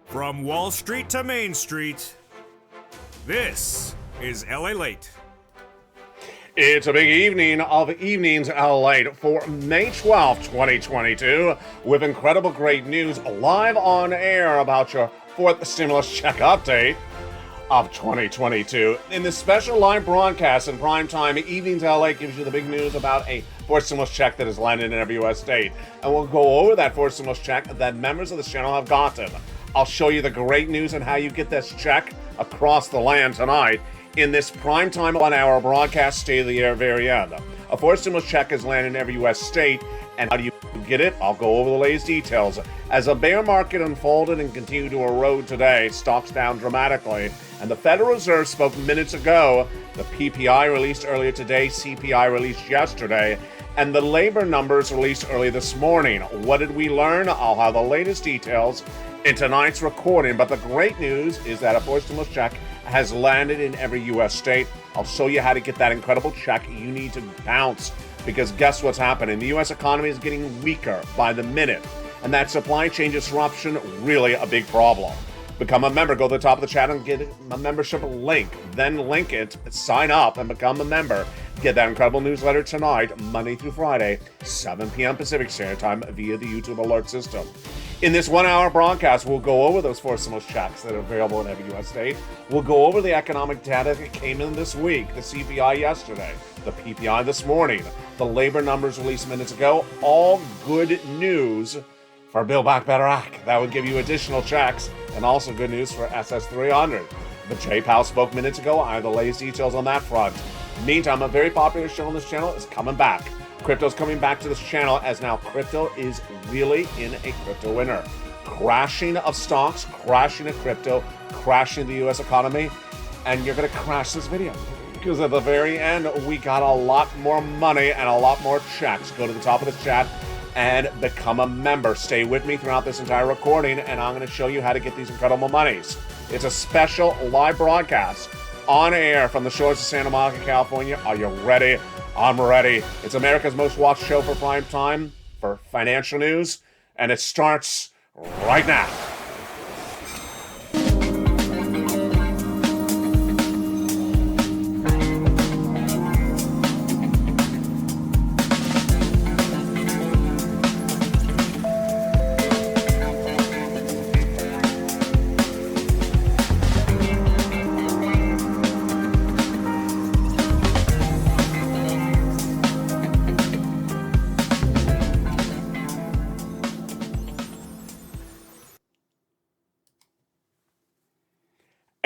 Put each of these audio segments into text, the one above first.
From Wall Street to Main Street, this is LALATE. It's a big evening of evenings LALATE for May 12th, 2022, with incredible great news live on air about your fourth stimulus check update of 2022. In this special live broadcast in primetime, Evenings LALATE gives you the big news about a fourth stimulus check that has landed in every U.S. state. And we'll go over that fourth stimulus check that members of this channel have gotten. I'll show you the great news and how you get this check across the land tonight in this primetime 1 hour broadcast, stay of the air very end. A fourth stimulus check has landed in every U.S. state, and how do you get it? I'll go over the latest details. As a bear market unfolded and continued to erode today, stocks down dramatically, and the Federal Reserve spoke minutes ago. The PPI released earlier today, CPI released yesterday, and the labor numbers released early this morning. What did we learn? I'll have the latest details in tonight's recording, but the great news is that a fourth stimulus check has landed in every U.S. state. I'll show you how to get that incredible check. You need to bounce, because guess what's happening? The U.S. economy is getting weaker by the minute, and that supply chain disruption, really a big problem. Become a member. Go to the top of the chat and get a membership link. Then link it, sign up, and become a member. Get that incredible newsletter tonight, Monday through Friday, 7 p.m. Pacific Standard Time via the YouTube alert system. In this 1 hour broadcast, we'll go over those four stimulus checks that are available in every U.S. state. We'll go over the economic data that came in this week, the CPI yesterday, the PPI this morning, the labor numbers released minutes ago. All good news for Build Back Better Act. That would give you additional checks, and also good news for SS300. The J Powell spoke minutes ago. I have the latest details on that front. Meantime, a very popular show on this channel is coming back. Crypto's coming back to this channel, as now crypto is really in a crypto winter. Crashing of stocks, crashing of crypto, crashing the U.S. economy, and you're going to crash this video. Because at the very end, we got a lot more money and a lot more checks. Go to the top of the chat and become a member. Stay with me throughout this entire recording, and I'm going to show you how to get these incredible monies. It's a special live broadcast on air from the shores of Santa Monica, California. Are you ready? I'm ready. It's America's most watched show for prime time for financial news, and it starts right now.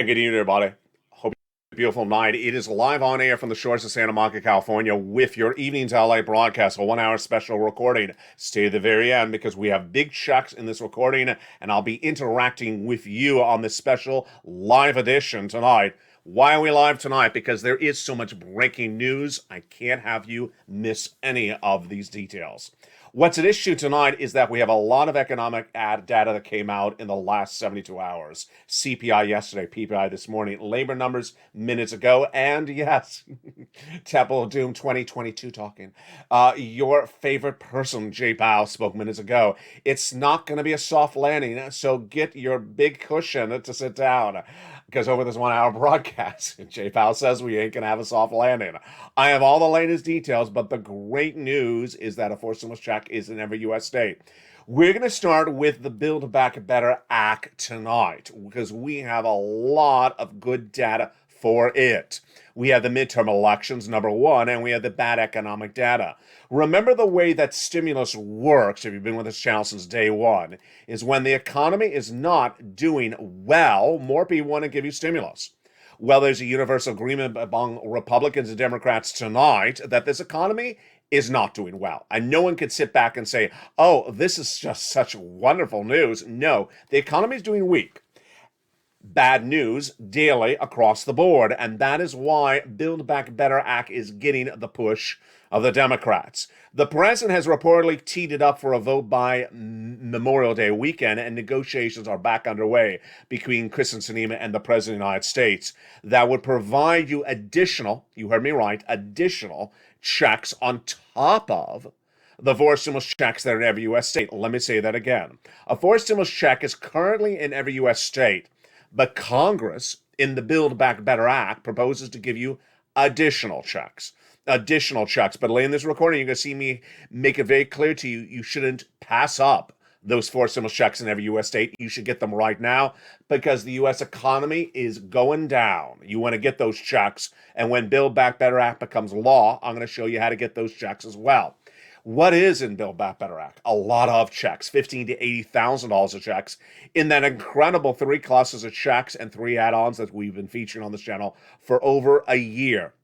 Good evening, everybody. Hope you have a beautiful night. It is live on air from the shores of Santa Monica, California, with your Evenings LA broadcast, a 1 hour special recording. Stay to the very end, because we have big checks in this recording, and I'll be interacting with you on this special live edition tonight. Why are we live tonight? Because there is so much breaking news. I can't have you miss any of these details. What's at issue tonight is that we have a lot of economic data that came out in the last 72 hours. CPI yesterday, PPI this morning, labor numbers minutes ago, and yes, Temple of Doom 2022 talking. Your favorite person, J Powell, spoke minutes ago. It's not going to be a soft landing, so get your big cushion to sit down. Because over this 1 hour broadcast, J Powell says we ain't going to have a soft landing. I have all the latest details, but the great news is that a fourth stimulus check is in every U.S. state. We're going to start with the Build Back Better Act tonight, because we have a lot of good data for it. We have the midterm elections, number one, and we have the bad economic data. Remember, the way that stimulus works, if you've been with this channel since day one, is when the economy is not doing well, more people want to give you stimulus. Well, there's a universal agreement among Republicans and Democrats tonight that this economy is not doing well. And no one could sit back and say, oh, this is just such wonderful news. No, the economy is doing weak. Bad news daily across the board, and that is why Build Back Better Act is getting the push of the Democrats. The president has reportedly teed it up for a vote by Memorial Day weekend, and negotiations are back underway between Kyrsten Sinema and the President of the United States that would provide you additional, you heard me right, additional checks on top of the four stimulus checks that are in every U.S. state. Let me say that again. A four stimulus check is currently in every U.S. state, but Congress, in the Build Back Better Act, proposes to give you additional checks. Additional checks. But in this recording, you're going to see me make it very clear to you, you shouldn't pass up those four stimulus checks in every U.S. state. You should get them right now because the U.S. economy is going down. You want to get those checks. And when Build Back Better Act becomes law, I'm going to show you how to get those checks as well. What is in Build Back Better Act? A lot of checks, $15,000 to $80,000 of checks in that incredible 3 classes of checks and 3 add-ons that we've been featuring on this channel for over a year.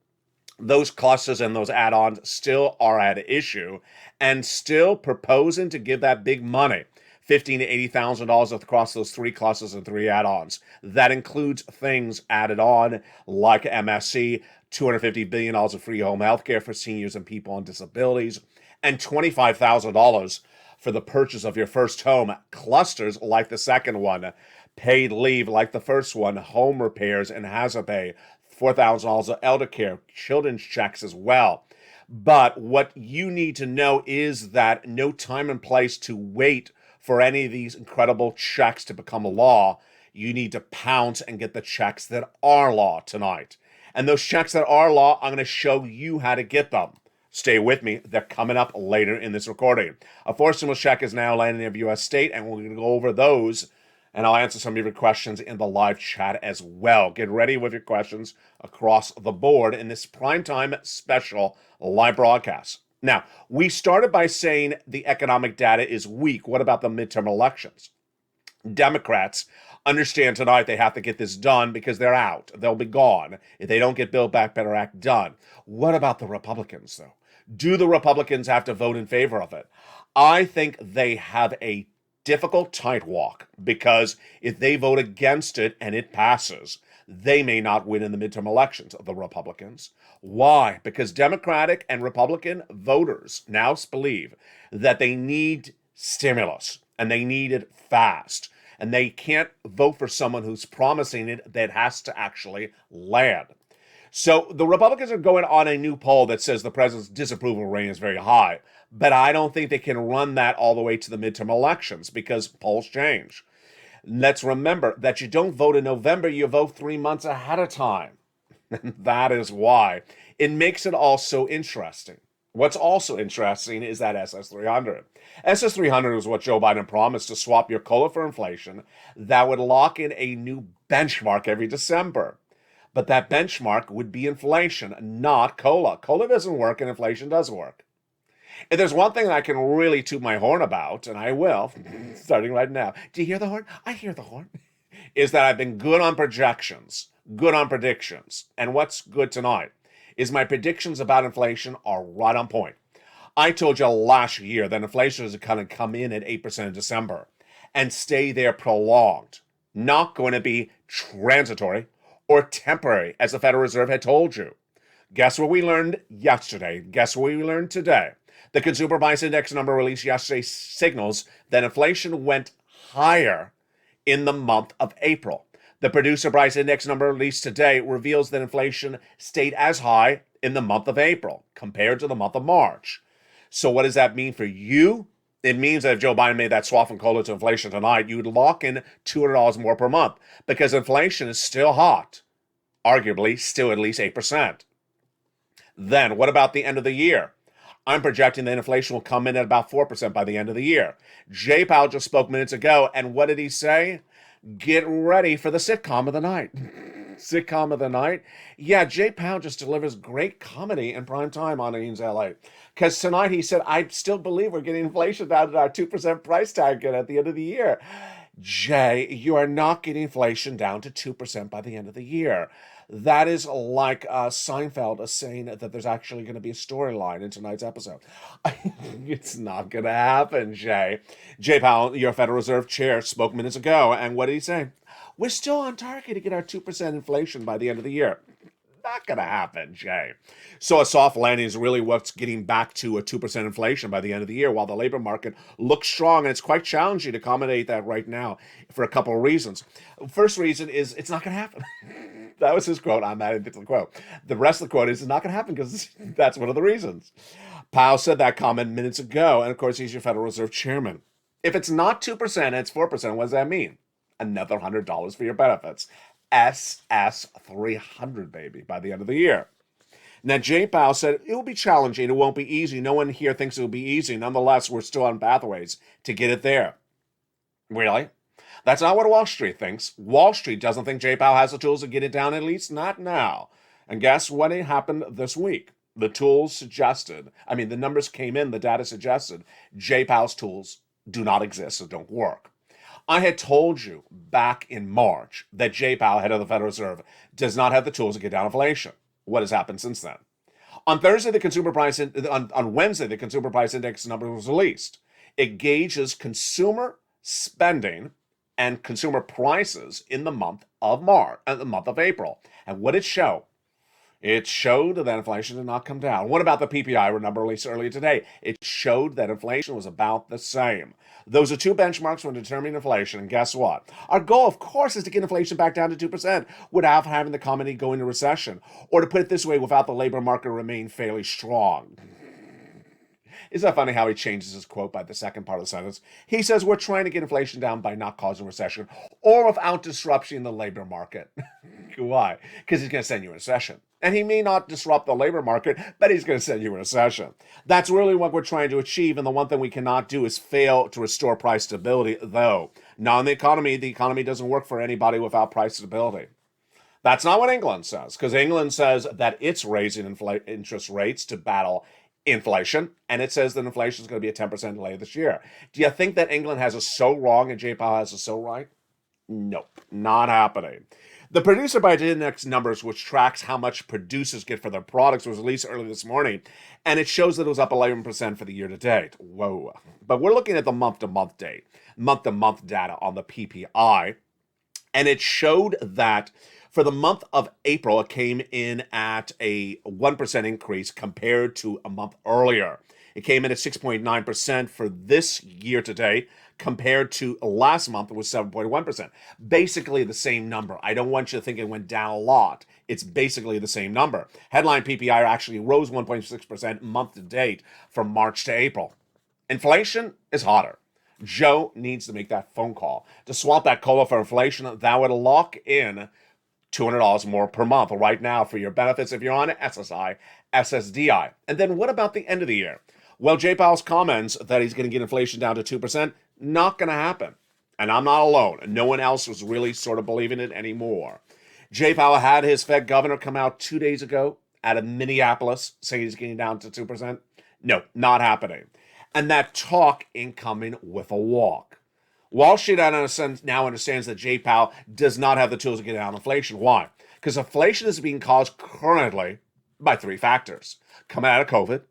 Those clusters and those add-ons still are at issue and still proposing to give that big money, $15,000 to $80,000 across those 3 clusters and 3 add-ons. That includes things added on like MSC, $250 billion of free home health care for seniors and people on disabilities, and $25,000 for the purchase of your first home. Clusters like the second one, paid leave like the first one, home repairs and hazard pay, $4,000 of elder care, children's checks as well. But what you need to know is that no time and place to wait for any of these incredible checks to become a law. You need to pounce and get the checks that are law tonight. And those checks that are law, I'm going to show you how to get them. Stay with me. They're coming up later in this recording. A four stimulus check is now landing in every U.S. state, and we're going to go over those, and I'll answer some of your questions in the live chat as well. Get ready with your questions across the board in this primetime special live broadcast. Now, we started by saying the economic data is weak. What about the midterm elections? Democrats understand tonight they have to get this done because they're out. They'll be gone if they don't get Build Back Better Act done. What about the Republicans, though? Do the Republicans have to vote in favor of it? I think they have a difficult tight walk because if they vote against it and it passes, they may not win in the midterm elections, the Republicans. Why? Because Democratic and Republican voters now believe that they need stimulus and they need it fast. And they can't vote for someone who's promising it that has to actually land. So the Republicans are going on a new poll that says the president's disapproval rating is very high. But I don't think they can run that all the way to the midterm elections because polls change. Let's remember that you don't vote in November, you vote 3 months ahead of time. And that is why. It makes it all so interesting. What's also interesting is that SS300. SS300 is what Joe Biden promised to swap your COLA for inflation that would lock in a new benchmark every December. But that benchmark would be inflation, not COLA. COLA doesn't work and inflation does work. If there's one thing I can really toot my horn about, and I will, starting right now. Do you hear the horn? I hear the horn. Is that I've been good on projections, good on predictions. And what's good tonight is my predictions about inflation are right on point. I told you last year that inflation is going to come in at 8% in December and stay there prolonged. Not going to be transitory or temporary, as the Federal Reserve had told you. Guess what we learned yesterday? Guess what we learned today? The Consumer Price Index number released yesterday signals that inflation went higher in the month of April. The Producer Price Index number released today reveals that inflation stayed as high in the month of April compared to the month of March. So what does that mean for you? It means that if Joe Biden made that swap from COLA to inflation tonight, you would lock in $200 more per month because inflation is still hot, arguably still at least 8%. Then what about the end of the year? I'm projecting that inflation will come in at about 4% by the end of the year. Jay Powell just spoke minutes ago, and what did he say? Get ready for the sitcom of the night. Sitcom of the night? Yeah, Jay Powell just delivers great comedy in prime time on Ames LA. Because tonight he said, I still believe we're getting inflation down to our 2% price target at the end of the year. Jay, you are not getting inflation down to 2% by the end of the year. That is like Seinfeld saying that there's actually going to be a storyline in tonight's episode. It's not going to happen, Jay. Jay Powell, your Federal Reserve chair, spoke minutes ago, and what did he say? We're still on target to get our 2% inflation by the end of the year. Not going to happen, Jay. So a soft landing is really what's getting back to a 2% inflation by the end of the year, while the labor market looks strong, and it's quite challenging to accommodate that right now for a couple of reasons. First reason is it's not going to happen. That was his quote. I'm adding to the quote. The rest of the quote is it's not going to happen because that's one of the reasons. Powell said that comment minutes ago, and of course, he's your Federal Reserve chairman. If it's not 2% and it's 4%, what does that mean? Another $100 for your benefits. SS 300, baby, by the end of the year. Now, Jay Powell said it will be challenging. It won't be easy. No one here thinks it will be easy. Nonetheless, we're still on pathways to get it there. Really? That's not what Wall Street thinks. Wall Street doesn't think Jay Powell has the tools to get it down, at least not now. And guess what happened this week? The tools suggested, the numbers came in, the data suggested Jay Powell's tools do not exist, so don't work. I had told you back in March that Jay Powell, head of the Federal Reserve, does not have the tools to get down inflation. What has happened since then? On Wednesday, the consumer price index number was released. It gauges consumer spending and consumer prices in the month of April. And what did it show? It showed that inflation did not come down. What about the PPI number released earlier today? It showed that inflation was about the same. Those are two benchmarks when determining inflation, and guess what? Our goal, of course, is to get inflation back down to 2% without having the economy go into recession. Or to put it this way, without the labor market remain fairly strong. Isn't that funny how he changes his quote by the second part of the sentence? He says, we're trying to get inflation down by not causing recession or without disrupting the labor market. Why? Because he's going to send you in recession. And he may not disrupt the labor market, but he's going to send you in recession. That's really what we're trying to achieve. And the one thing we cannot do is fail to restore price stability, though. Now, in the economy doesn't work for anybody without price stability. That's not what England says, because England says that it's raising interest rates to battle inflation, and it says that inflation is going to be at 10% later this year. Do you think that England has us so wrong and Jay Powell has us so right? Nope, not happening. The producer by index numbers, which tracks how much producers get for their products, was released early this morning, and it shows that it was up 11% for the year to date. Whoa. But we're looking at the month-to-month data on the PPI, and it showed that for the month of April, it came in at a 1% increase compared to a month earlier. It came in at 6.9% for this year to date, compared to last month, it was 7.1%. Basically the same number. I don't want you to think it went down a lot. It's basically the same number. Headline PPI actually rose 1.6% month to date from March to April. Inflation is hotter. Joe needs to make that phone call. To swap that COLA for inflation, that would lock in $200 more per month right now for your benefits if you're on SSI, SSDI. And then what about the end of the year? Well, Jay Powell's comments that he's going to get inflation down to 2%, not going to happen. And I'm not alone. No one else was really sort of believing it anymore. Jay Powell had his Fed governor come out 2 days ago out of Minneapolis saying he's getting down to 2%. No, not happening. And that talk ain't coming with a walk. Wall Street now understands that Jay Powell does not have the tools to get down inflation. Why? Because inflation is being caused currently by three factors. Coming out of COVID,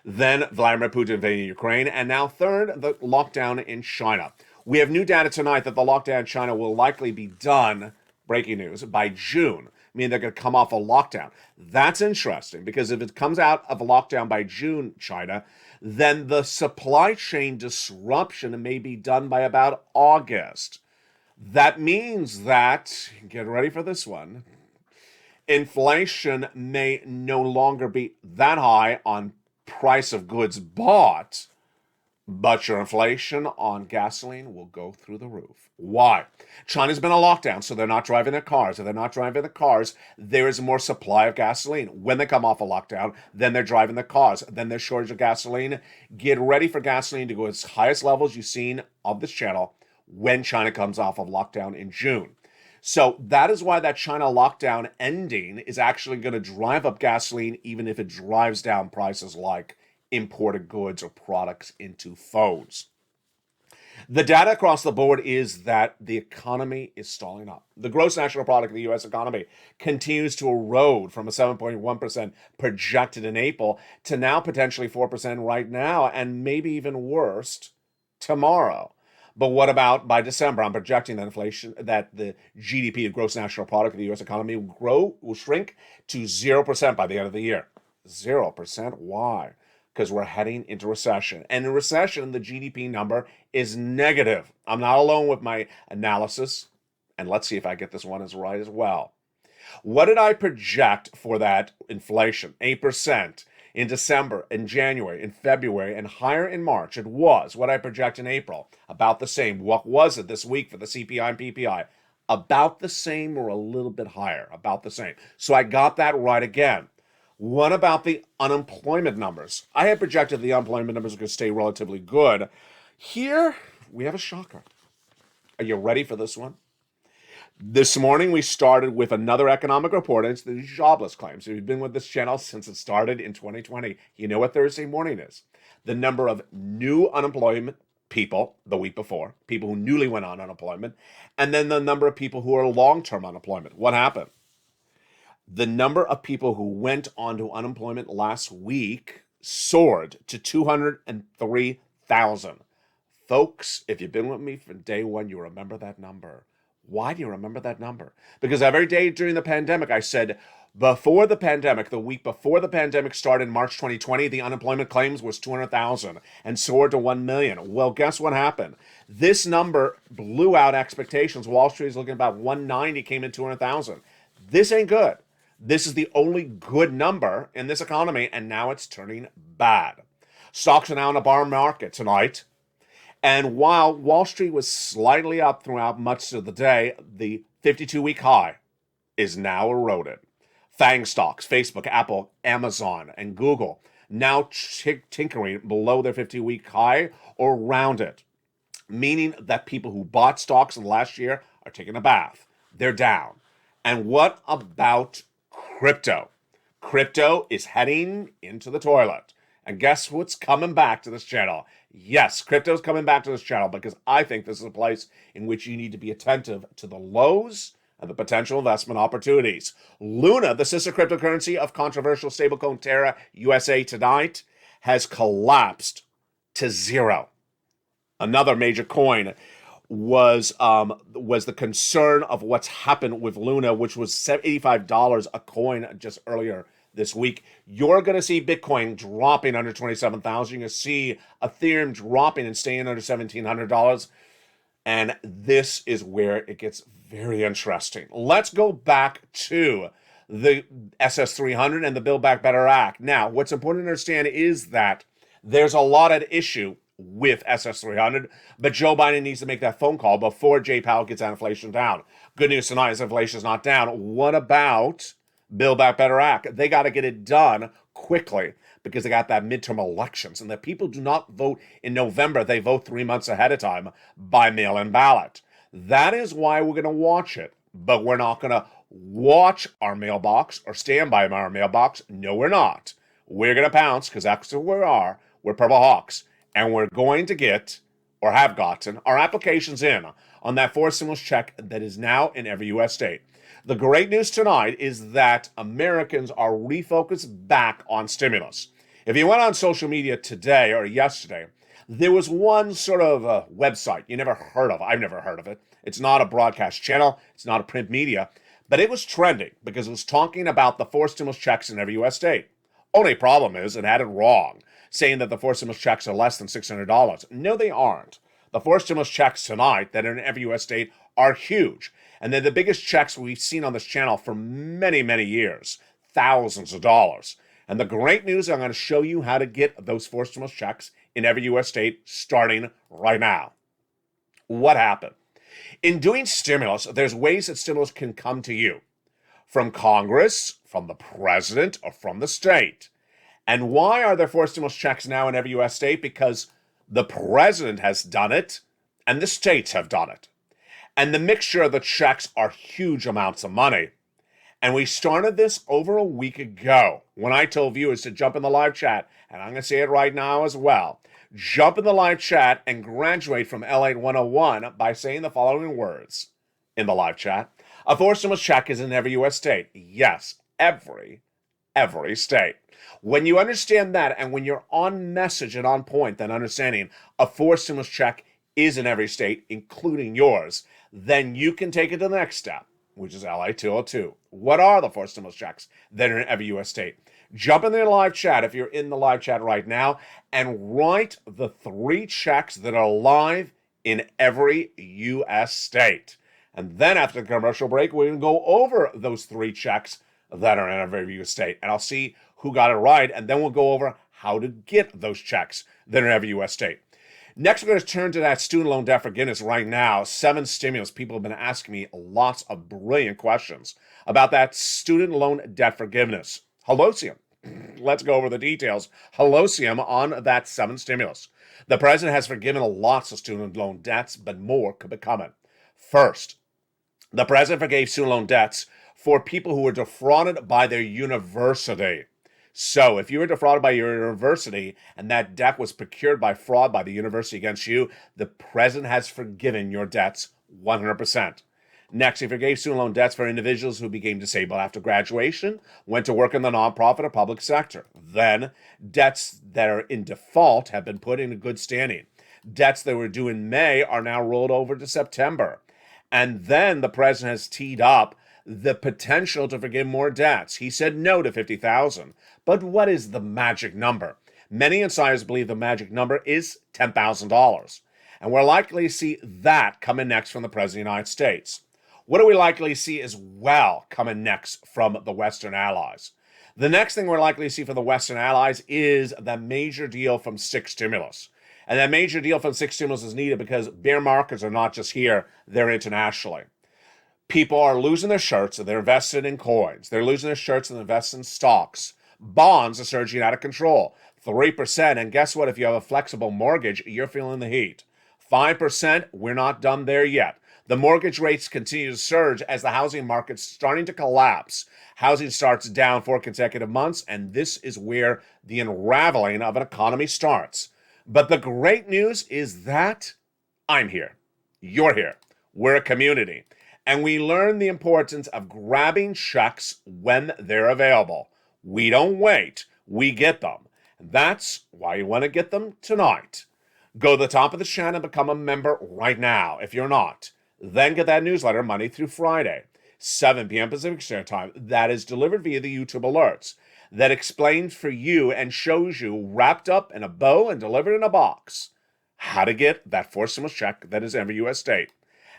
then Vladimir Putin invading Ukraine, and now third, the lockdown in China. We have new data tonight that the lockdown in China will likely be done, breaking news, by June. Meaning they're going to come off a lockdown. That's interesting because if it comes out of a lockdown by June, China, then the supply chain disruption may be done by about August. That means that, get ready for this one, inflation may no longer be that high on price of goods bought, but your inflation on gasoline will go through the roof. Why? China's been on lockdown, so they're not driving their cars. If they're not driving the cars, there is more supply of gasoline. When they come off a lockdown, then they're driving the cars. Then there's shortage of gasoline. Get ready for gasoline to go its highest levels you've seen of this channel when China comes off of lockdown in June. So that is why that China lockdown ending is actually going to drive up gasoline, even if it drives down prices like imported goods or products into phones. The data across the board is that the economy is stalling up. The gross national product of the U.S. economy continues to erode from a 7.1% projected in April to now potentially 4% right now, and maybe even worse tomorrow. But what about by December? I'm projecting that the GDP, the gross national product of the U.S. economy, will shrink to 0% by the end of the year. 0%? Why? Because we're heading into recession. And in recession, the GDP number is negative. I'm not alone with my analysis. And let's see if I get this one as right as well. What did I project for that inflation? 8%. in December, in January, in February, and higher in March. It was what I project in April. About the same. What was it this week for the CPI and PPI? About the same or a little bit higher. About the same. So I got that right again. What about the unemployment numbers? I had projected the unemployment numbers were going to stay relatively good. Here, we have a shocker. Are you ready for this one? This morning, we started with another economic report, and it's the jobless claims. If you've been with this channel since it started in 2020, you know what Thursday morning is. The number of new unemployment people the week before, people who newly went on unemployment, and then the number of people who are long-term unemployment. What happened? The number of people who went on to unemployment last week soared to 203,000. Folks, if you've been with me from day one, you remember that number. Why do you remember that number? Because every day during the pandemic, I said, before the pandemic, the week before the pandemic started in March 2020, the unemployment claims was 200,000 and soared to 1 million. Well, guess what happened? This number blew out expectations. Wall Street is looking at about 190, came in 200,000. This ain't good. This is the only good number in this economy, and now it's turning bad. Stocks are now in a bar market tonight. And while Wall Street was slightly up throughout much of the day, the 52-week high is now eroded. FANG stocks, Facebook, Apple, Amazon, and Google now tinkering below their 50-week high or around it, meaning that people who bought stocks in the last year are taking a bath. They're down. And what about crypto? Crypto is heading into the toilet. And guess what's coming back to this channel? Yes, crypto's coming back to this channel because I think this is a place in which you need to be attentive to the lows and the potential investment opportunities. Luna, the sister cryptocurrency of controversial stablecoin Terra USA tonight, has collapsed to zero. Another major coin was the concern of what's happened with Luna, which was $85 a coin just earlier this week. You're going to see Bitcoin dropping under 27,000. You're going to see Ethereum dropping and staying under $1,700. And this is where it gets very interesting. Let's go back to the SS300 and the Build Back Better Act. Now, what's important to understand is that there's a lot at issue with SS300, but Joe Biden needs to make that phone call before Jay Powell gets that inflation down. Good news tonight is inflation is not down. What about Build Back Better Act? They got to get it done quickly because they got that midterm elections, and the people do not vote in November. They vote 3 months ahead of time by mail-in ballot. That is why we're going to watch it, but we're not going to watch our mailbox or stand by our mailbox. No, we're not. We're going to pounce because that's who we are. We're Purple Hawks, and we're going to get, or have gotten, our applications in on that fourth stimulus check that is now in every U.S. state. The great news tonight is that Americans are refocused back on stimulus. If you went on social media today or yesterday, there was one sort of website you never heard of. I've never heard of it. It's not a broadcast channel. It's not a print media. But it was trending because it was talking about the four stimulus checks in every U.S. state. Only problem is it had it wrong, saying that the four stimulus checks are less than $600. No, they aren't. The four stimulus checks tonight that are in every U.S. state are huge. And they're the biggest checks we've seen on this channel for many, many years. Thousands of dollars. And the great news, I'm going to show you how to get those four stimulus checks in every U.S. state starting right now. What happened? In doing stimulus, there's ways that stimulus can come to you. From Congress, from the president, or from the state. And why are there four stimulus checks now in every U.S. state? Because the president has done it, and the states have done it. And the mixture of the checks are huge amounts of money. And we started this over a week ago when I told viewers to jump in the live chat, and I'm going to say it right now as well. Jump in the live chat and graduate from LALATE 101 by saying the following words in the live chat. A four stimulus check is in every U.S. state. Yes, every state. When you understand that, and when you're on message and on point, then understanding a four stimulus check is in every state, including yours, then you can take it to the next step, which is LA 202. What are the four stimulus checks that are in every U.S. state? Jump in the live chat if you're in the live chat right now and write the three checks that are live in every U.S. state. And then after the commercial break, we're going to go over those three checks that are in every U.S. state. And I'll see who got it right, and then we'll go over how to get those checks that are in every U.S. state. Next, we're going to turn to that student loan debt forgiveness right now. 7 stimulus. People have been asking me lots of brilliant questions about that student loan debt forgiveness. Halosium. Let's go over the details. Halosium on that 7 stimulus. The president has forgiven lots of student loan debts, but more could be coming. First, the president forgave student loan debts for people who were defrauded by their university. So if you were defrauded by your university and that debt was procured by fraud by the university against you, the president has forgiven your debts 100%. Next, he forgave student loan debts for individuals who became disabled after graduation, went to work in the nonprofit or public sector. Then, debts that are in default have been put in good standing. Debts that were due in May are now rolled over to September. And then the president has teed up the potential to forgive more debts. He said no to $50,000. But what is the magic number? Many insiders believe the magic number is $10,000. And we're likely to see that coming next from the President of the United States. What are we likely to see as well coming next from the Western allies? The next thing we're likely to see from the Western allies is the major deal from 6 stimulus. And that major deal from 6 stimulus is needed because bear markets are not just here, they're internationally. People are losing their shirts and they're invested in coins. They're losing their shirts and invested in stocks. Bonds are surging out of control. 3%, and guess what? If you have a flexible mortgage, you're feeling the heat. 5%, we're not done there yet. The mortgage rates continue to surge as the housing market's starting to collapse. Housing starts down 4 consecutive months, and this is where the unraveling of an economy starts. But the great news is that I'm here. You're here. We're a community. And we learn the importance of grabbing checks when they're available. We don't wait. We get them. That's why you want to get them tonight. Go to the top of the channel and become a member right now if you're not. Then get that newsletter Monday through Friday, 7 p.m. Pacific Standard Time. That is delivered via the YouTube alerts. That explains for you and shows you, wrapped up in a bow and delivered in a box, how to get that 4 stimulus check that is every U.S. state.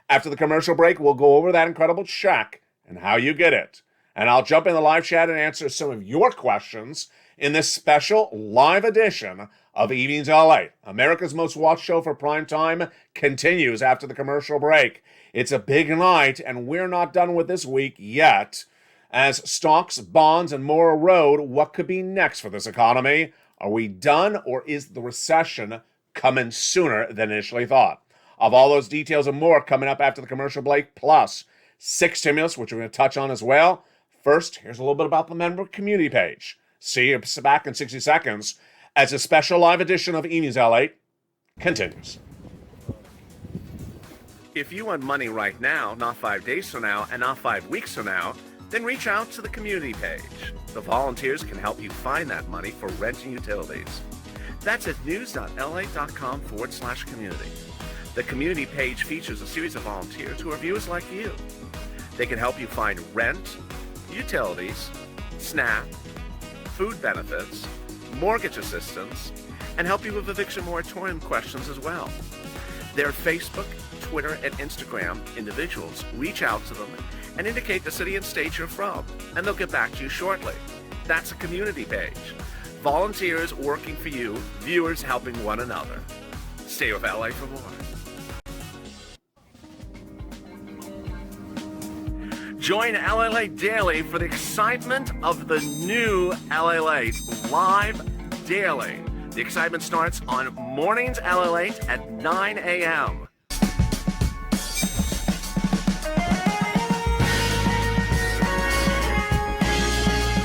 After the commercial break, we'll go over that incredible check and how you get it. And I'll jump in the live chat and answer some of your questions in this special live edition of Evenings LA. America's most watched show for prime time continues after the commercial break. It's a big night, and we're not done with this week yet. As stocks, bonds, and more erode, what could be next for this economy? Are we done, or is the recession coming sooner than initially thought? Of all those details and more coming up after the commercial break, plus 6 stimulus, which we're going to touch on as well. First, here's a little bit about the member community page. See you back in 60 seconds as a special live edition of Evenings LA continues. If you want money right now, not 5 days from now, and not 5 weeks from now, then reach out to the community page. The volunteers can help you find that money for rent and utilities. That's at news.la.com/community. The community page features a series of volunteers who are viewers like you. They can help you find rent, utilities, SNAP, food benefits, mortgage assistance, and help you with eviction moratorium questions as well. Their Facebook, Twitter, and Instagram individuals reach out to them and indicate the city and state you're from, and they'll get back to you shortly. That's a community page. Volunteers working for you, viewers helping one another. Stay with LA for more. Join LALATE Daily for the excitement of the new LALATE live daily. The excitement starts on mornings LALATE at 9 a.m.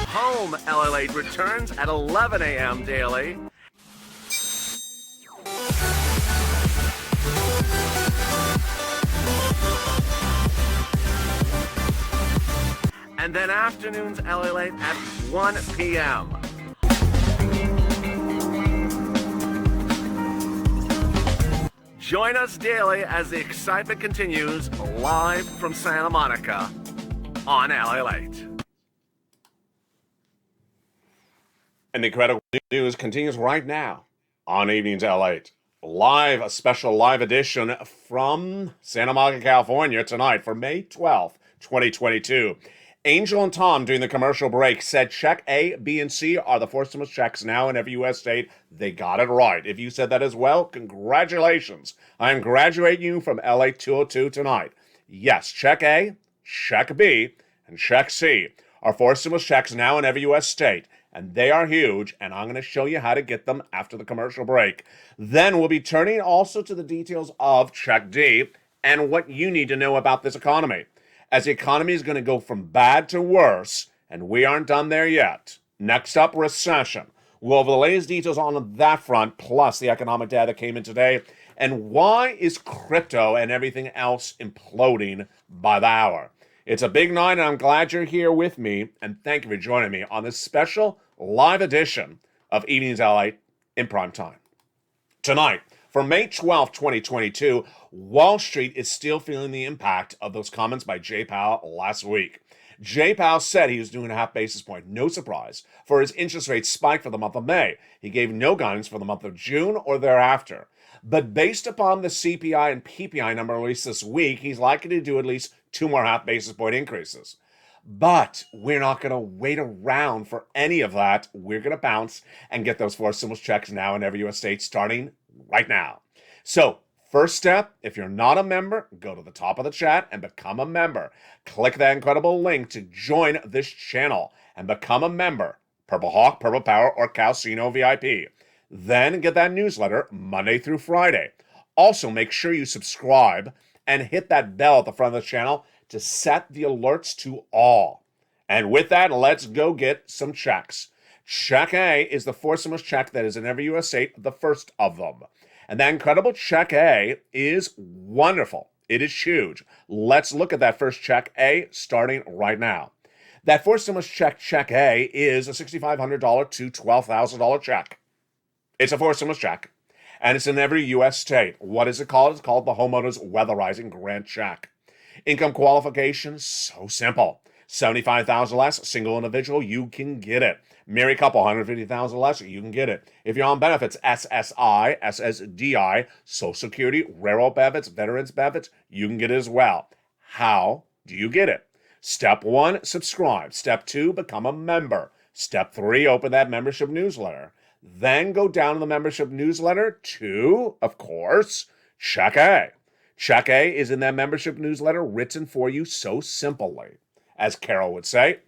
Home LALATE returns at 11 a.m. daily. And then afternoons LALATE at 1 p.m. Join us daily as the excitement continues live from Santa Monica on LALATE. And the incredible news continues right now on Evenings LALATE. Live, a special live edition from Santa Monica, California tonight for May 12th, 2022. Angel and Tom, during the commercial break, said check A, B, and C are the four stimulus checks now in every U.S. state. They got it right. If you said that as well, congratulations. I am graduating you from LA 202 tonight. Yes, check A, check B, and check C are four stimulus checks now in every U.S. state. And they are huge, and I'm going to show you how to get them after the commercial break. Then we'll be turning also to the details of check D and what you need to know about this economy, as the economy is going to go from bad to worse, and we aren't done there yet. Next up, recession. We'll have the latest details on that front, plus the economic data that came in today, and why is crypto and everything else imploding by the hour. It's a big night, and I'm glad you're here with me, and thank you for joining me on this special live edition of Evenings LA in prime time. Tonight, for May 12, 2022, Wall Street is still feeling the impact of those comments by Jay Powell last week. Jay Powell said he was doing a half basis point, no surprise, for his interest rate spike for the month of May. He gave no guidance for the month of June or thereafter. But based upon the CPI and PPI number released this week, he's likely to do at least 2 more half basis point increases. But we're not going to wait around for any of that. We're going to bounce and get those 4 stimulus checks now in every U.S. state starting right now. So, first step, if you're not a member, go to the top of the chat and become a member. Click that incredible link to join this channel and become a member. Purple Hawk, Purple Power, or Calcino VIP. Then get that newsletter Monday through Friday. Also, make sure you subscribe and hit that bell at the front of the channel to set the alerts to all. And with that, let's go get some checks. Check A is the 4 stimulus check that is in every U.S. state, the first of them. And that incredible check A is wonderful. It is huge. Let's look at that first check A starting right now. That 4 stimulus check, check A, is a $6,500 to $12,000 check. It's a 4 stimulus check, and it's in every U.S. state. What is it called? It's called the Homeowners Weatherizing Grant Check. Income qualification, so simple. $75,000 less, single individual, you can get it. Married couple, $150,000 less, you can get it. If you're on benefits, SSI, SSDI, Social Security, railroad benefits, veterans benefits, you can get it as well. How do you get it? Step 1, subscribe. Step 2, become a member. Step 3, open that membership newsletter. Then go down to the membership newsletter to, of course, check A. Check A is in that membership newsletter written for you so simply. As Carol would say,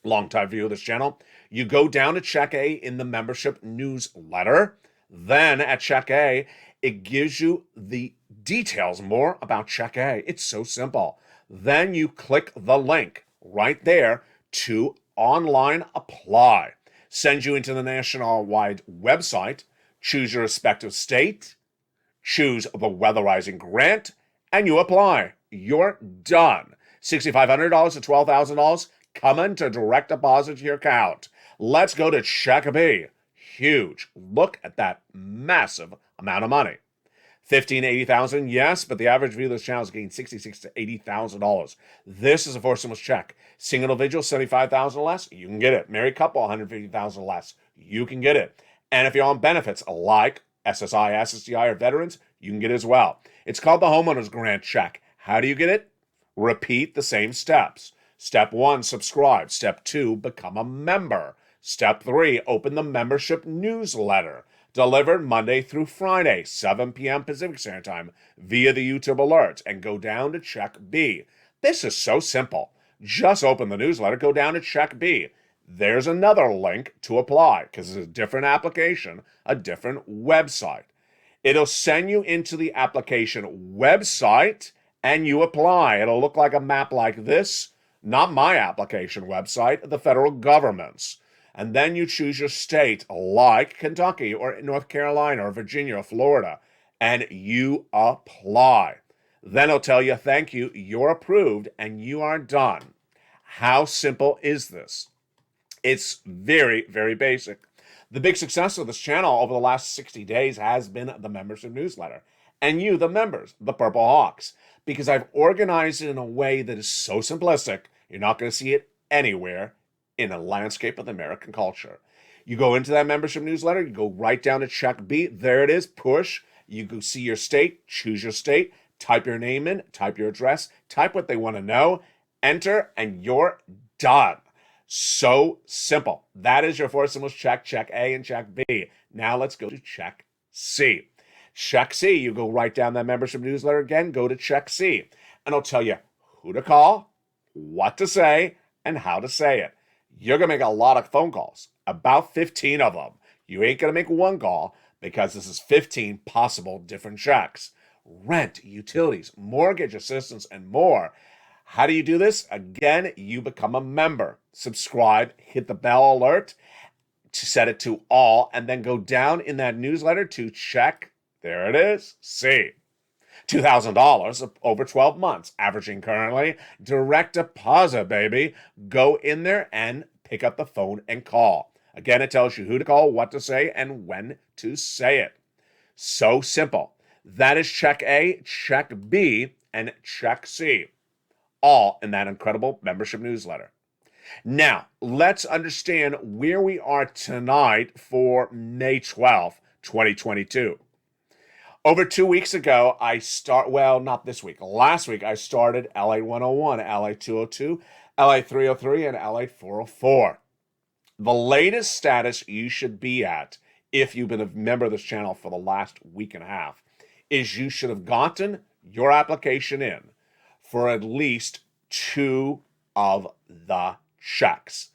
longtime viewer of this channel, you go down to check A in the membership newsletter. Then at check A, it gives you the details more about check A. It's so simple. Then you click the link right there to online apply. Sends you into the national-wide website, choose your respective state, choose the weatherizing grant, and you apply. You're done. $6,500 to $12,000 coming to direct deposit to your account. Let's go to check B. Huge. Look at that massive amount of money. $15,000 to $80,000, yes, but the average viewer of this channel is getting $66,000 to $80,000. This is a 4 stimulus check. Single individual, $75,000 less, you can get it. Married couple, $150,000 less, you can get it. And if you're on benefits like SSI, SSDI, or veterans, you can get it as well. It's called the Homeowners Grant Check. How do you get it? Repeat the same steps. Step 1, subscribe. Step 2, become a member. Step 3, open the membership newsletter. Delivered Monday through Friday, 7 p.m. Pacific Standard Time, via the YouTube alerts, and go down to check B. This is so simple. Just open the newsletter, go down to check B. There's another link to apply, because it's a different application, a different website. It'll send you into the application website, and you apply. It'll look like a map like this. Not my application website, the federal government's. And then you choose your state, like Kentucky or North Carolina or Virginia or Florida, and you apply. Then it'll tell you, thank you, you're approved, and you are done. How simple is this? It's very, very basic. The big success of this channel over the last 60 days has been the membership newsletter. And you, the members, the Purple Hawks, because I've organized it in a way that is so simplistic, you're not going to see it anywhere in a landscape of American culture. You go into that membership newsletter, you go right down to check B, there it is, push, you go see your state, choose your state, type your name in, type your address, type what they want to know, enter, and you're Done. So simple. That is your four symbols check, check A and check B. Now let's go to check C. Check C, you go write down that membership newsletter again, go to check C, and it'll tell you who to call, what to say, and how to say it. You're going to make a lot of phone calls, about 15 of them. You ain't going to make one call because this is 15 possible different checks. Rent, utilities, mortgage assistance, and more. How do you do this? Again, you become a member. Subscribe, hit the bell alert to set it to all, and then go down in that newsletter to check. There it is. C. $2,000 over 12 months, averaging currently. Direct deposit, baby. Go in there and pick up the phone and call. Again, it tells you who to call, what to say, and when to say it. So simple. That is check A, check B, and check C. All in that incredible membership newsletter. Now, let's understand where we are tonight for May 12th, 2022. Over 2 weeks ago, not this week, last week, I started LA 101, LA 202, LA 303, and LA 404. The latest status you should be at, if you've been a member of this channel for the last week and a half, is you should have gotten your application in for at least 2 of the checks.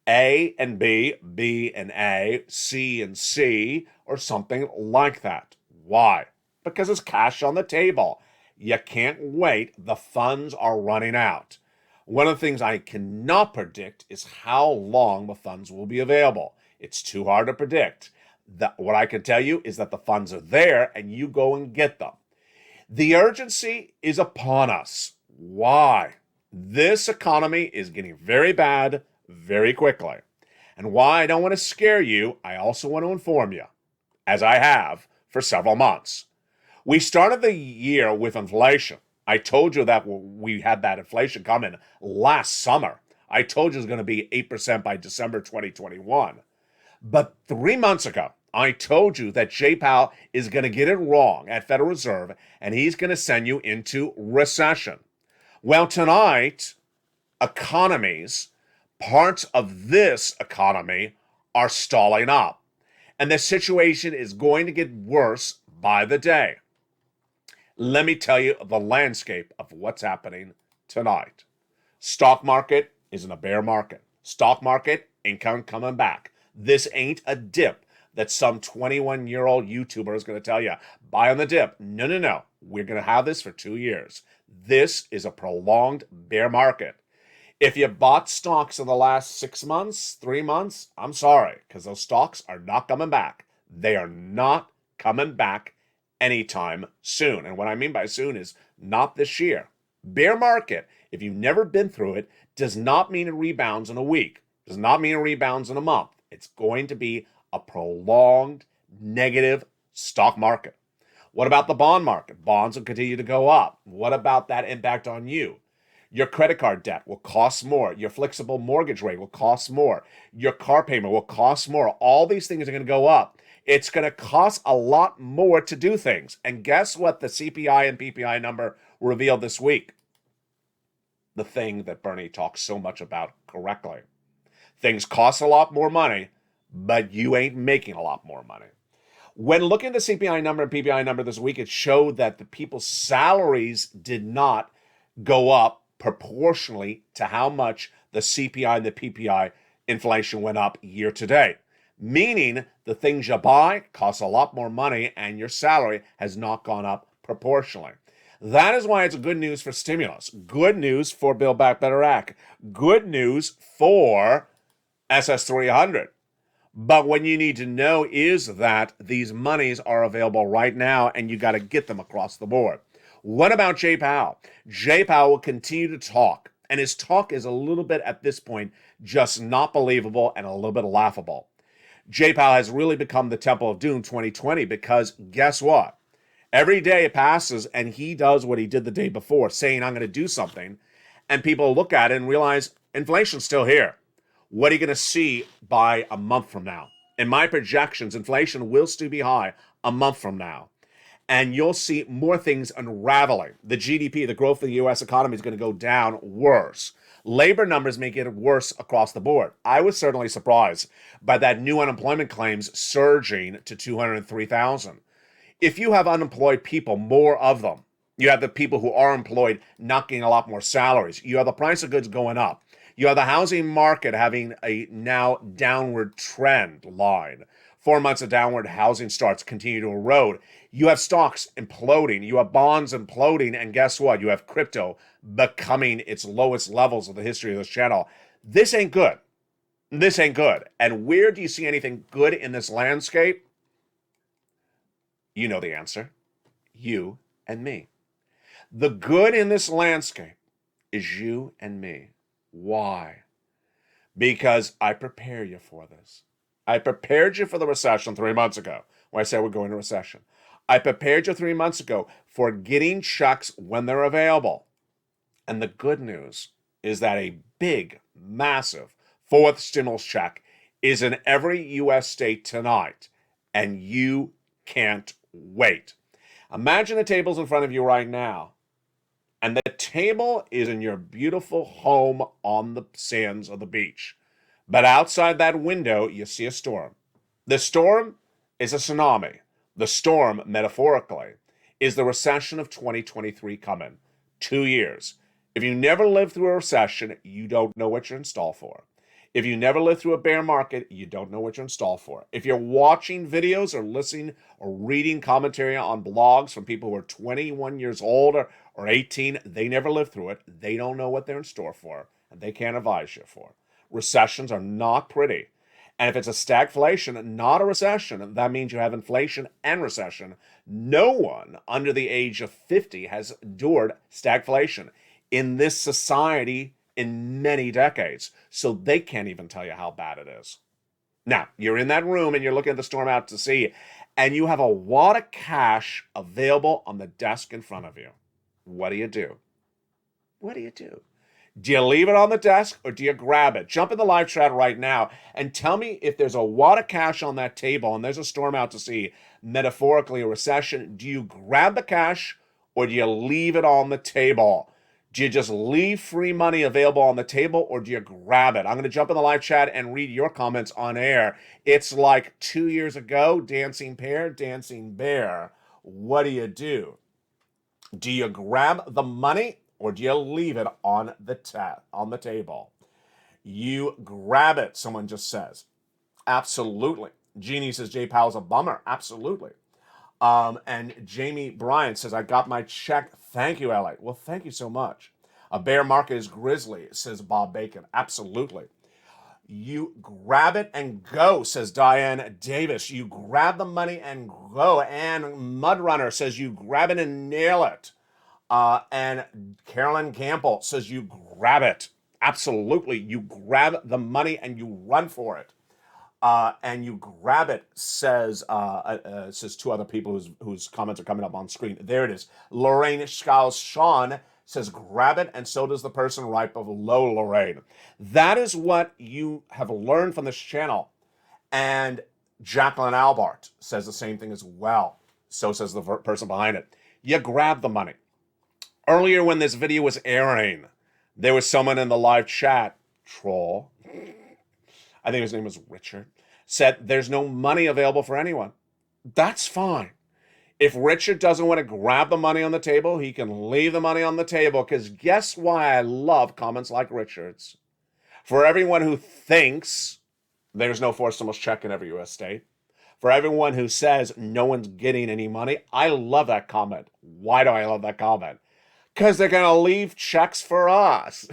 A and B, B and A, C and C, or something like that. Why? Because it's cash on the table. You can't wait. The funds are running out. One of the things I cannot predict is how long the funds will be available. It's too hard to predict. What I can tell you is that the funds are there and you go and get them. The urgency is upon us. Why? This economy is getting very bad very quickly. And why I don't want to scare you, I also want to inform you, as I have for several months. We started the year with inflation. I told you that we had that inflation coming last summer. I told you it was going to be 8% by December 2021. But 3 months ago, I told you that Jay Powell is going to get it wrong at Federal Reserve and he's going to send you into recession. Well, tonight, economies, parts of this economy are stalling up. And the situation is going to get worse by the day. Let me tell you the landscape of what's happening tonight. Stock market is in a bear market. Stock market ain't coming back. This ain't a dip that some 21-year-old YouTuber is going to tell you, buy on the dip. No. We're going to have this for 2 years. This is a prolonged bear market. If you bought stocks in the last 6 months, 3 months, I'm sorry, because those stocks are not coming back. They are not coming back anytime soon. And what I mean by soon is not this year. Bear market, if you've never been through it, does not mean it rebounds in a week. Does not mean it rebounds in a month. It's going to be a prolonged negative stock market. What about the bond market? Bonds will continue to go up. What about that impact on you? Your credit card debt will cost more. Your flexible mortgage rate will cost more. Your car payment will cost more. All these things are going to go up. It's going to cost a lot more to do things. And guess what the CPI and PPI number revealed this week? The thing that Bernie talks so much about correctly. Things cost a lot more money, but you ain't making a lot more money. When looking at the CPI number and PPI number this week, it showed that the people's salaries did not go up proportionally to how much the CPI and the PPI inflation went up year to date. Meaning the things you buy cost a lot more money and your salary has not gone up proportionally. That is why it's good news for stimulus. Good news for Build Back Better Act. Good news for SS300. But what you need to know is that these monies are available right now and you got to get them across the board. What about Jay Powell? Jay Powell will continue to talk, and his talk is a little bit at this point just not believable and a little bit laughable. Jay Powell has really become the Temple of Doom 2020 because guess what? Every day it passes and he does what he did the day before, saying I'm going to do something, and people look at it and realize inflation's still here. What are you going to see by a month from now? In my projections, inflation will still be high a month from now. And you'll see more things unraveling. The GDP, the growth of the U.S. economy, is going to go down worse. Labor numbers make it worse across the board. I was certainly surprised by that new unemployment claims surging to 203,000. If you have unemployed people, more of them, you have the people who are employed not getting a lot more salaries. You have the price of goods going up. You have the housing market having a now downward trend line. 4 months of downward housing starts continue to erode. You have stocks imploding. You have bonds imploding. And guess what? You have crypto becoming its lowest levels of the history of this channel. This ain't good. This ain't good. And where do you see anything good in this landscape? You know the answer. You and me. The good in this landscape is you and me. Why? Because I prepare you for this. I prepared you for the recession 3 months ago when I said we're going to recession. I prepared you 3 months ago for getting checks when they're available. And the good news is that a big, massive fourth stimulus check is in every U.S. state tonight, and you can't wait. Imagine the tables in front of you right now, and the table is in your beautiful home on the sands of the beach. But outside that window, you see a storm. The storm is a tsunami. The storm, metaphorically, is the recession of 2023 coming. 2 years. If you never lived through a recession, you don't know what you're installed for. If you never lived through a bear market, you don't know what you're installed for. If you're watching videos or listening or reading commentary on blogs from people who are 21 years old or 18, they never lived through it. They don't know what they're in store for, and they can't advise you for. Recessions are not pretty. And if it's a stagflation, not a recession, that means you have inflation and recession. No one under the age of 50 has endured stagflation in this society in many decades. So they can't even tell you how bad it is. Now, you're in that room and you're looking at the storm out to sea, and you have a wad of cash available on the desk in front of you. What do you do? What do you do? Do you leave it on the desk or do you grab it? Jump in the live chat right now and tell me if there's a wad of cash on that table and there's a storm out to sea, metaphorically a recession. Do you grab the cash or do you leave it on the table? Do you just leave free money available on the table or do you grab it? I'm going to jump in the live chat and read your comments on air. It's like 2 years ago, dancing pair, dancing bear. What do you do? Do you grab the money or do you leave it on the table? You grab it, someone just says. Absolutely. Jeannie says Jay Powell's a bummer. Absolutely. And Jamie Bryan says, I got my check. Thank you, LA. Well, thank you so much. A bear market is grisly, says Bob Bacon. Absolutely. You grab it and go, says Diane Davis. You grab the money and go. And Mudrunner says you grab it and nail it. And Carolyn Campbell says you grab it. Absolutely. You grab the money and you run for it. And you grab it, says two other people whose comments are coming up on screen. There it is. Lorraine Schaus-Sean says grab it, and so does the person right below Lorraine. That is what you have learned from this channel. And Jacqueline Albart says the same thing as well. So says the person behind it. You grab the money. Earlier when this video was airing, there was someone in the live chat, troll, I think his name was Richard, said there's no money available for anyone. That's fine. If Richard doesn't want to grab the money on the table, he can leave the money on the table, because guess why I love comments like Richard's? For everyone who thinks there's no forced stimulus check in every U.S. state, for everyone who says no one's getting any money, I love that comment. Why do I love that comment? Because they're going to leave checks for us.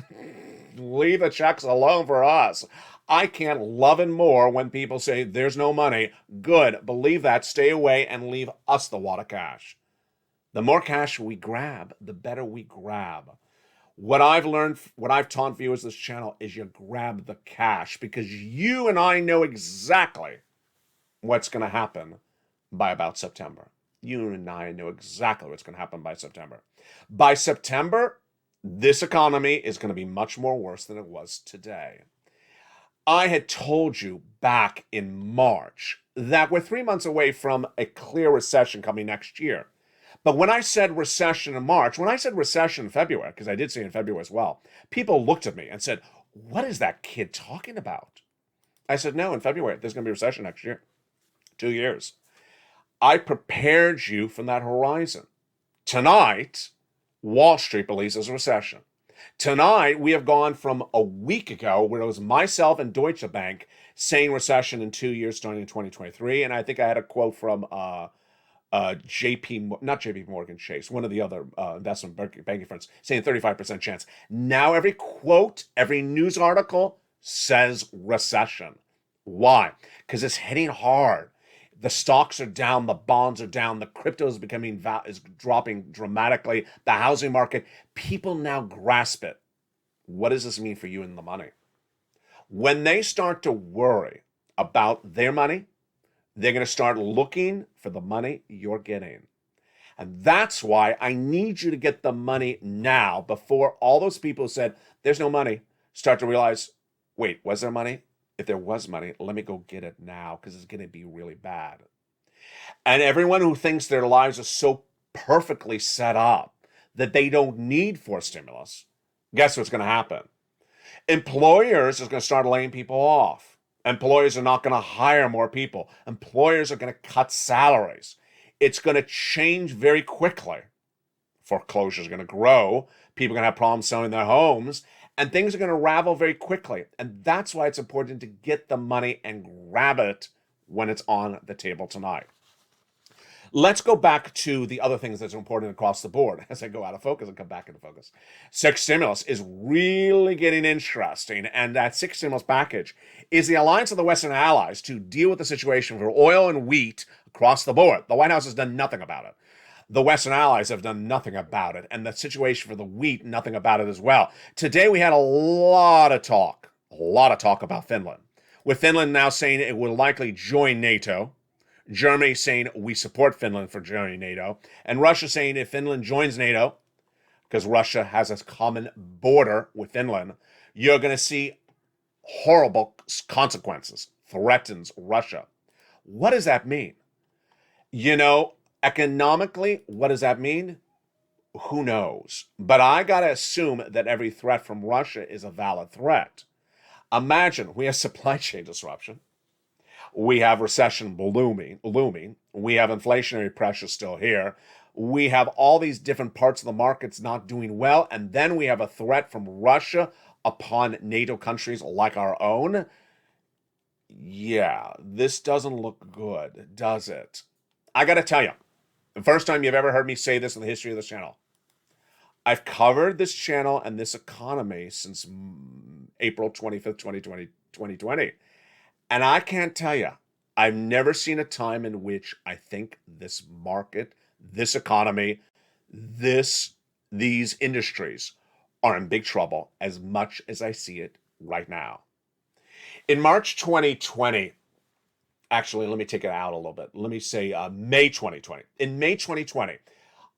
Leave the checks alone for us. I can't love it more when people say there's no money. Good. Believe that. Stay away and leave us the wad of cash. The more cash we grab, the better we grab. What I've learned, what I've taught viewers of this channel is you grab the cash, because you and I know exactly what's going to happen by about September. You and I know exactly what's going to happen by September. By September, this economy is going to be much more worse than it was today. I had told you back in March that we're 3 months away from a clear recession coming next year. But when I said recession in March, when I said recession in February, because I did say in February as well, people looked at me and said, what is that kid talking about? I said, no, in February, there's going to be a recession next year. 2 years. I prepared you from that horizon. Tonight, Wall Street believes there's a recession. Tonight, we have gone from a week ago where it was myself and Deutsche Bank saying recession in 2 years starting in 2023. And I think I had a quote from not JP Morgan Chase, one of the other investment banking firms, saying 35% chance. Now every quote, every news article says recession. Why? Because it's hitting hard. The stocks are down, the bonds are down, the crypto is is dropping dramatically, the housing market. People now grasp it. What does this mean for you and the money? When they start to worry about their money, they're going to start looking for the money you're getting. And that's why I need you to get the money now before all those people who said, there's no money, start to realize, wait, was there money? If there was money, let me go get it now because it's going to be really bad. And everyone who thinks their lives are so perfectly set up that they don't need forced stimulus, guess what's going to happen? Employers are going to start laying people off. Employers are not going to hire more people. Employers are going to cut salaries. It's going to change very quickly. Foreclosures are going to grow. People are going to have problems selling their homes. And things are going to ravel very quickly. And that's why it's important to get the money and grab it when it's on the table tonight. Let's go back to the other things that's important across the board as I go out of focus and come back into focus. Six stimulus is really getting interesting. And that six stimulus package is the alliance of the Western allies to deal with the situation for oil and wheat across the board. The White House has done nothing about it. The Western allies have done nothing about it. And the situation for the wheat, nothing about it as well. Today we had a lot of talk about Finland. With Finland now saying it will likely join NATO. Germany saying we support Finland for joining NATO. And Russia saying if Finland joins NATO, because Russia has a common border with Finland, you're going to see horrible consequences. Threatens Russia. What does that mean? You know, economically, what does that mean? Who knows? But I got to assume that every threat from Russia is a valid threat. Imagine we have supply chain disruption. We have recession looming. We have inflationary pressure still here. We have all these different parts of the markets not doing well. And then we have a threat from Russia upon NATO countries like our own. Yeah, this doesn't look good, does it? I got to tell you, the first time you've ever heard me say this in the history of this channel, I've covered this channel and this economy since April 25th, 2020. And I can't tell you, I've never seen a time in which I think this market, this economy, these industries are in big trouble as much as I see it right now. In March 2020, actually, let me take it out a little bit. Let me say May 2020. In May 2020,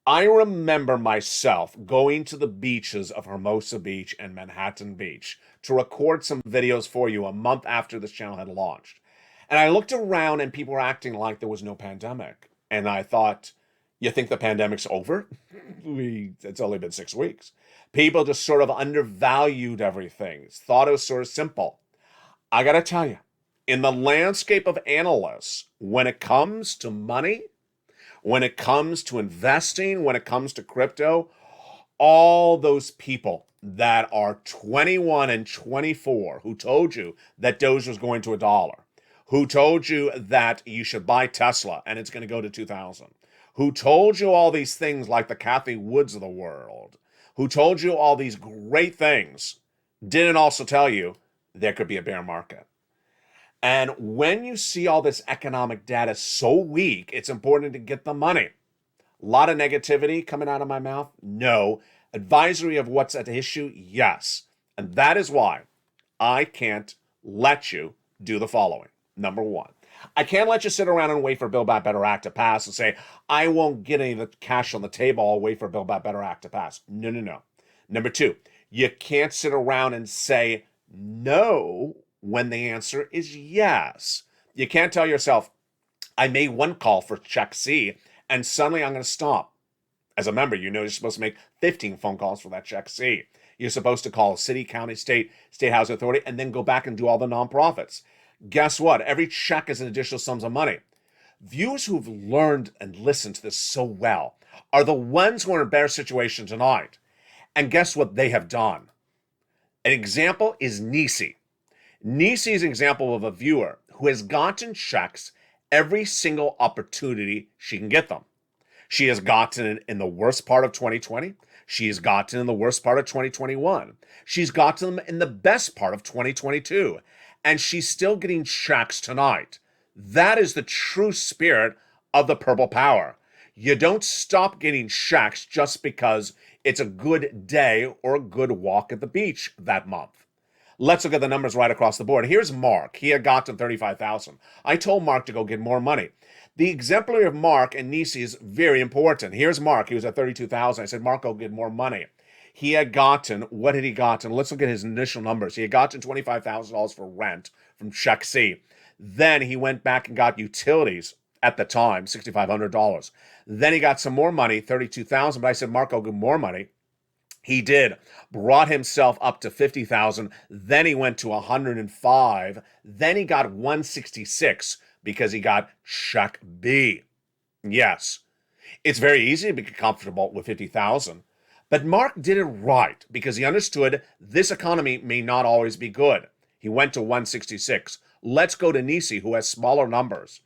I remember myself going to the beaches of Hermosa Beach and Manhattan Beach to record some videos for you a month after this channel had launched. And I looked around and people were acting like there was no pandemic. And I thought, you think the pandemic's over? It's only been 6 weeks. People just sort of undervalued everything, thought it was sort of simple. I got to tell you, in the landscape of analysts, when it comes to money, when it comes to investing, when it comes to crypto, all those people that are 21 and 24 who told you that Doge was going to $1, who told you that you should buy Tesla and it's going to go to 2,000, who told you all these things like the Kathy Woods of the world, who told you all these great things, didn't also tell you there could be a bear market. And when you see all this economic data so weak, it's important to get the money. A lot of negativity coming out of my mouth? No. Advisory of what's at issue? Yes. And that is why I can't let you do the following. Number one, I can't let you sit around and wait for Build Back Better Act to pass and say, I won't get any of the cash on the table, I'll wait for Build Back Better Act to pass. No. Number two, you can't sit around and say no when the answer is yes. You can't tell yourself, I made one call for check C and suddenly I'm going to stop. As a member, you know you're supposed to make 15 phone calls for that check C. You're supposed to call a city, county, state housing authority, and then go back and do all the nonprofits. Guess what? Every check is an additional sums of money. Viewers who've learned and listened to this so well are the ones who are in a better situation tonight. And guess what they have done? An example is Nisi. Nisi is an example of a viewer who has gotten checks every single opportunity she can get them. She has gotten it in the worst part of 2020. She has gotten in the worst part of 2021. She's gotten them in the best part of 2022. And she's still getting checks tonight. That is the true spirit of the Purple Power. You don't stop getting checks just because it's a good day or a good walk at the beach that month. Let's look at the numbers right across the board. Here's Mark. He had gotten 35,000. I told Mark to go get more money. The exemplary of Mark and Nisi is very important. Here's Mark. He was at 32,000. I said, Mark, go get more money. He had gotten, what had he gotten? Let's look at his initial numbers. He had gotten $25,000 for rent from check C. Then he went back and got utilities at the time, $6,500. Then he got some more money, $32,000. But I said, Mark, go get more money. He did, brought himself up to 50,000. Then he went to 105. Then he got 166 because he got check B. Yes, it's very easy to be comfortable with 50,000. But Mark did it right because he understood this economy may not always be good. He went to 166. Let's go to Nisi, who has smaller numbers.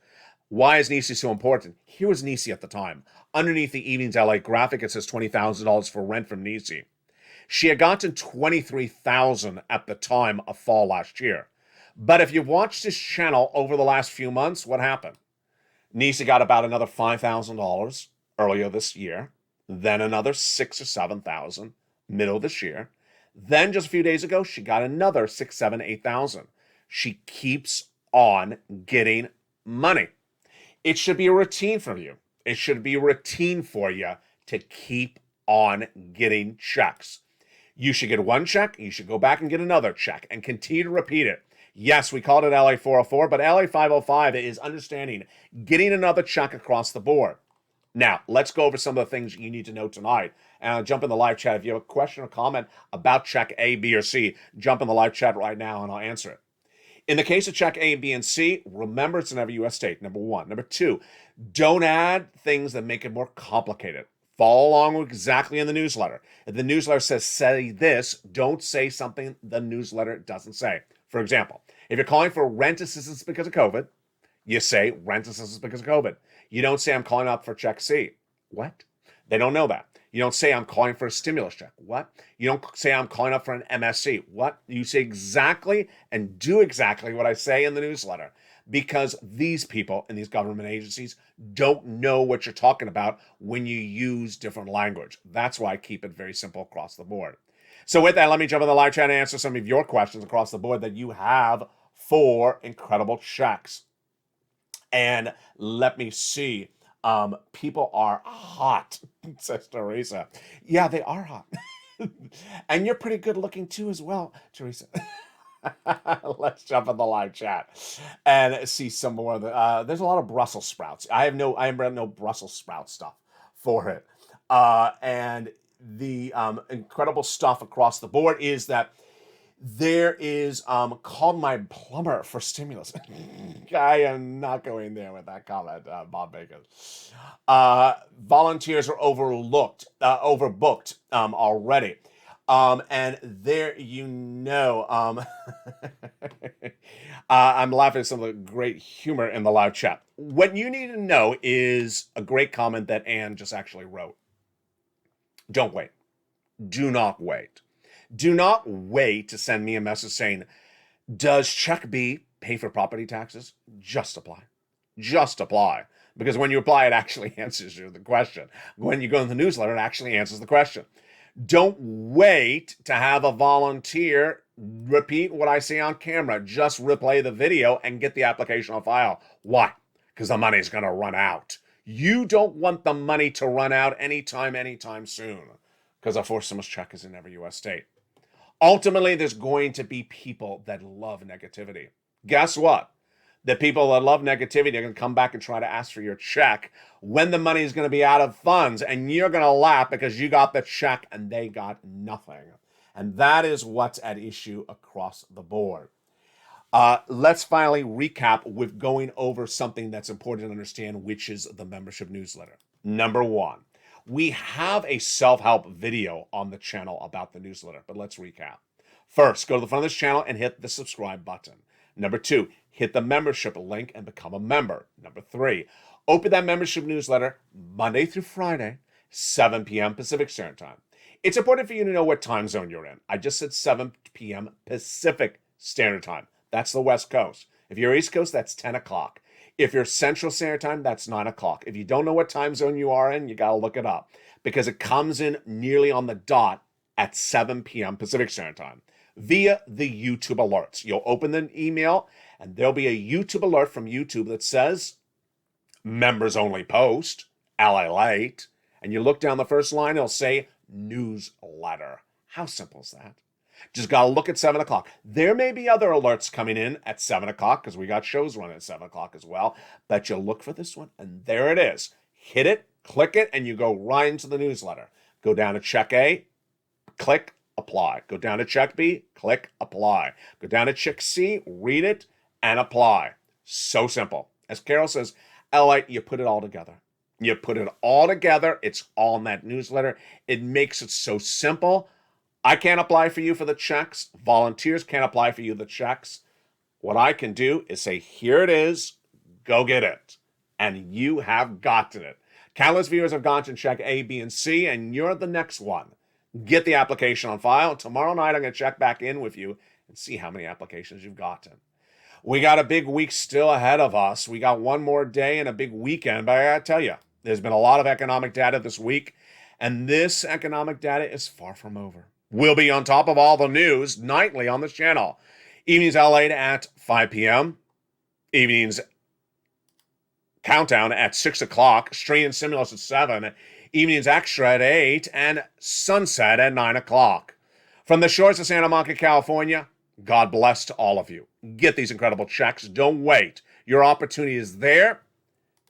Why is Nisi so important? Here was Nisi at the time. Underneath the Evenings LA graphic, it says $20,000 for rent from Nisi. She had gotten $23,000 at the time of fall last year. But if you've watched this channel over the last few months, what happened? Nisi got about another $5,000 earlier this year, then another $6,000 or $7,000 middle of this year. Then just a few days ago, she got another $6,000, $7,000, $8,000. She keeps on getting money. It should be a routine for you. It should be a routine for you to keep on getting checks. You should get one check, you should go back and get another check and continue to repeat it. Yes, we called it LA 404, but LA 505 is understanding getting another check across the board. Now, let's go over some of the things you need to know tonight. And I'll jump in the live chat. If you have a question or comment about check A, B, or C, jump in the live chat right now and I'll answer it. In the case of check A, B, and C, remember it's in every U.S. state, number one. Number two, don't add things that make it more complicated. Follow along exactly in the newsletter. If the newsletter says say this, don't say something the newsletter doesn't say. For example, if you're calling for rent assistance because of COVID, you say rent assistance because of COVID. You don't say I'm calling up for check C. What? They don't know that. You don't say I'm calling for a stimulus check. What? You don't say I'm calling up for an MSC. What? You say exactly and do exactly what I say in the newsletter because these people in these government agencies don't know what you're talking about when you use different language. That's why I keep it very simple across the board. So with that, let me jump in the live chat and answer some of your questions across the board that you have for incredible checks. And let me see. People are hot, says Teresa. Yeah, they are hot. And you're pretty good looking too as well, Teresa. Let's jump in the live chat and see some more of the, there's a lot of Brussels sprouts. I have no Brussels sprout stuff for it. And the incredible stuff across the board is that there is called my plumber for stimulus. I am not going there with that comment, Bob Bacon. Volunteers are overbooked already. And there I'm laughing at some of the great humor in the live chat. What you need to know is a great comment that Anne just actually wrote. Don't wait. Do not wait. Do not wait to send me a message saying, does check B pay for property taxes? Just apply. Just apply. Because when you apply, it actually answers you the question. When you go in the newsletter, it actually answers the question. Don't wait to have a volunteer repeat what I say on camera. Just replay the video and get the application on file. Why? Because the money's going to run out. You don't want the money to run out anytime soon. Because a forced stimulus check is in every U.S. state. Ultimately, there's going to be people that love negativity. Guess what? The people that love negativity are going to come back and try to ask for your check when the money is going to be out of funds, and you're going to laugh because you got the check and they got nothing. And that is what's at issue across the board. Let's finally recap with going over something that's important to understand, which is the membership newsletter. Number one, we have a self-help video on the channel about the newsletter, but let's recap. First, go to the front of this channel and hit the subscribe button. Number two, hit the membership link and become a member. Number three, open that membership newsletter Monday through Friday, 7 p.m. Pacific Standard Time. It's important for you to know what time zone you're in. I just said 7 p.m. Pacific Standard Time. That's the West Coast. If you're East Coast, that's 10 o'clock. If you're Central Standard Time, that's 9 o'clock. If you don't know what time zone you are in, you got to look it up because it comes in nearly on the dot at 7 p.m. Pacific Standard Time via the YouTube alerts. You'll open the email and there'll be a YouTube alert from YouTube that says members only post, LALATE, and you look down the first line, it'll say newsletter. How simple is that? Just got to look at 7 o'clock. There may be other alerts coming in at 7 o'clock because we got shows running at 7 o'clock as well. But you'll look for this one, and there it is. Hit it, click it, and you go right into the newsletter. Go down to check A, click apply. Go down to check B, click apply. Go down to check C, read it, and apply. So simple. As Carol says, LA, you put it all together. You put it all together. It's all in that newsletter. It makes it so simple. I can't apply for you for the checks. Volunteers can't apply for you the checks. What I can do is say, here it is. Go get it. And you have gotten it. Countless viewers have gone to check A, B, and C, and you're the next one. Get the application on file. Tomorrow night, I'm going to check back in with you and see how many applications you've gotten. We got a big week still ahead of us. We got one more day and a big weekend, but I got to tell you, there's been a lot of economic data this week, and this economic data is far from over. We'll be on top of all the news nightly on this channel. Evenings LALATE at 5 p.m. Evenings Countdown at 6 o'clock. Strain and Stimulus at 7. Evenings Extra at 8. And Sunset at 9 o'clock. From the shores of Santa Monica, California, God bless to all of you. Get these incredible checks. Don't wait. Your opportunity is there.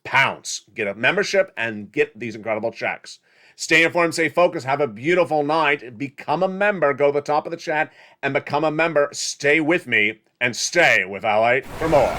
Pounce. Get a membership and get these incredible checks. Stay informed, stay focused, have a beautiful night. Become a member. Go to the top of the chat and become a member. Stay with me and stay with LALATE for more.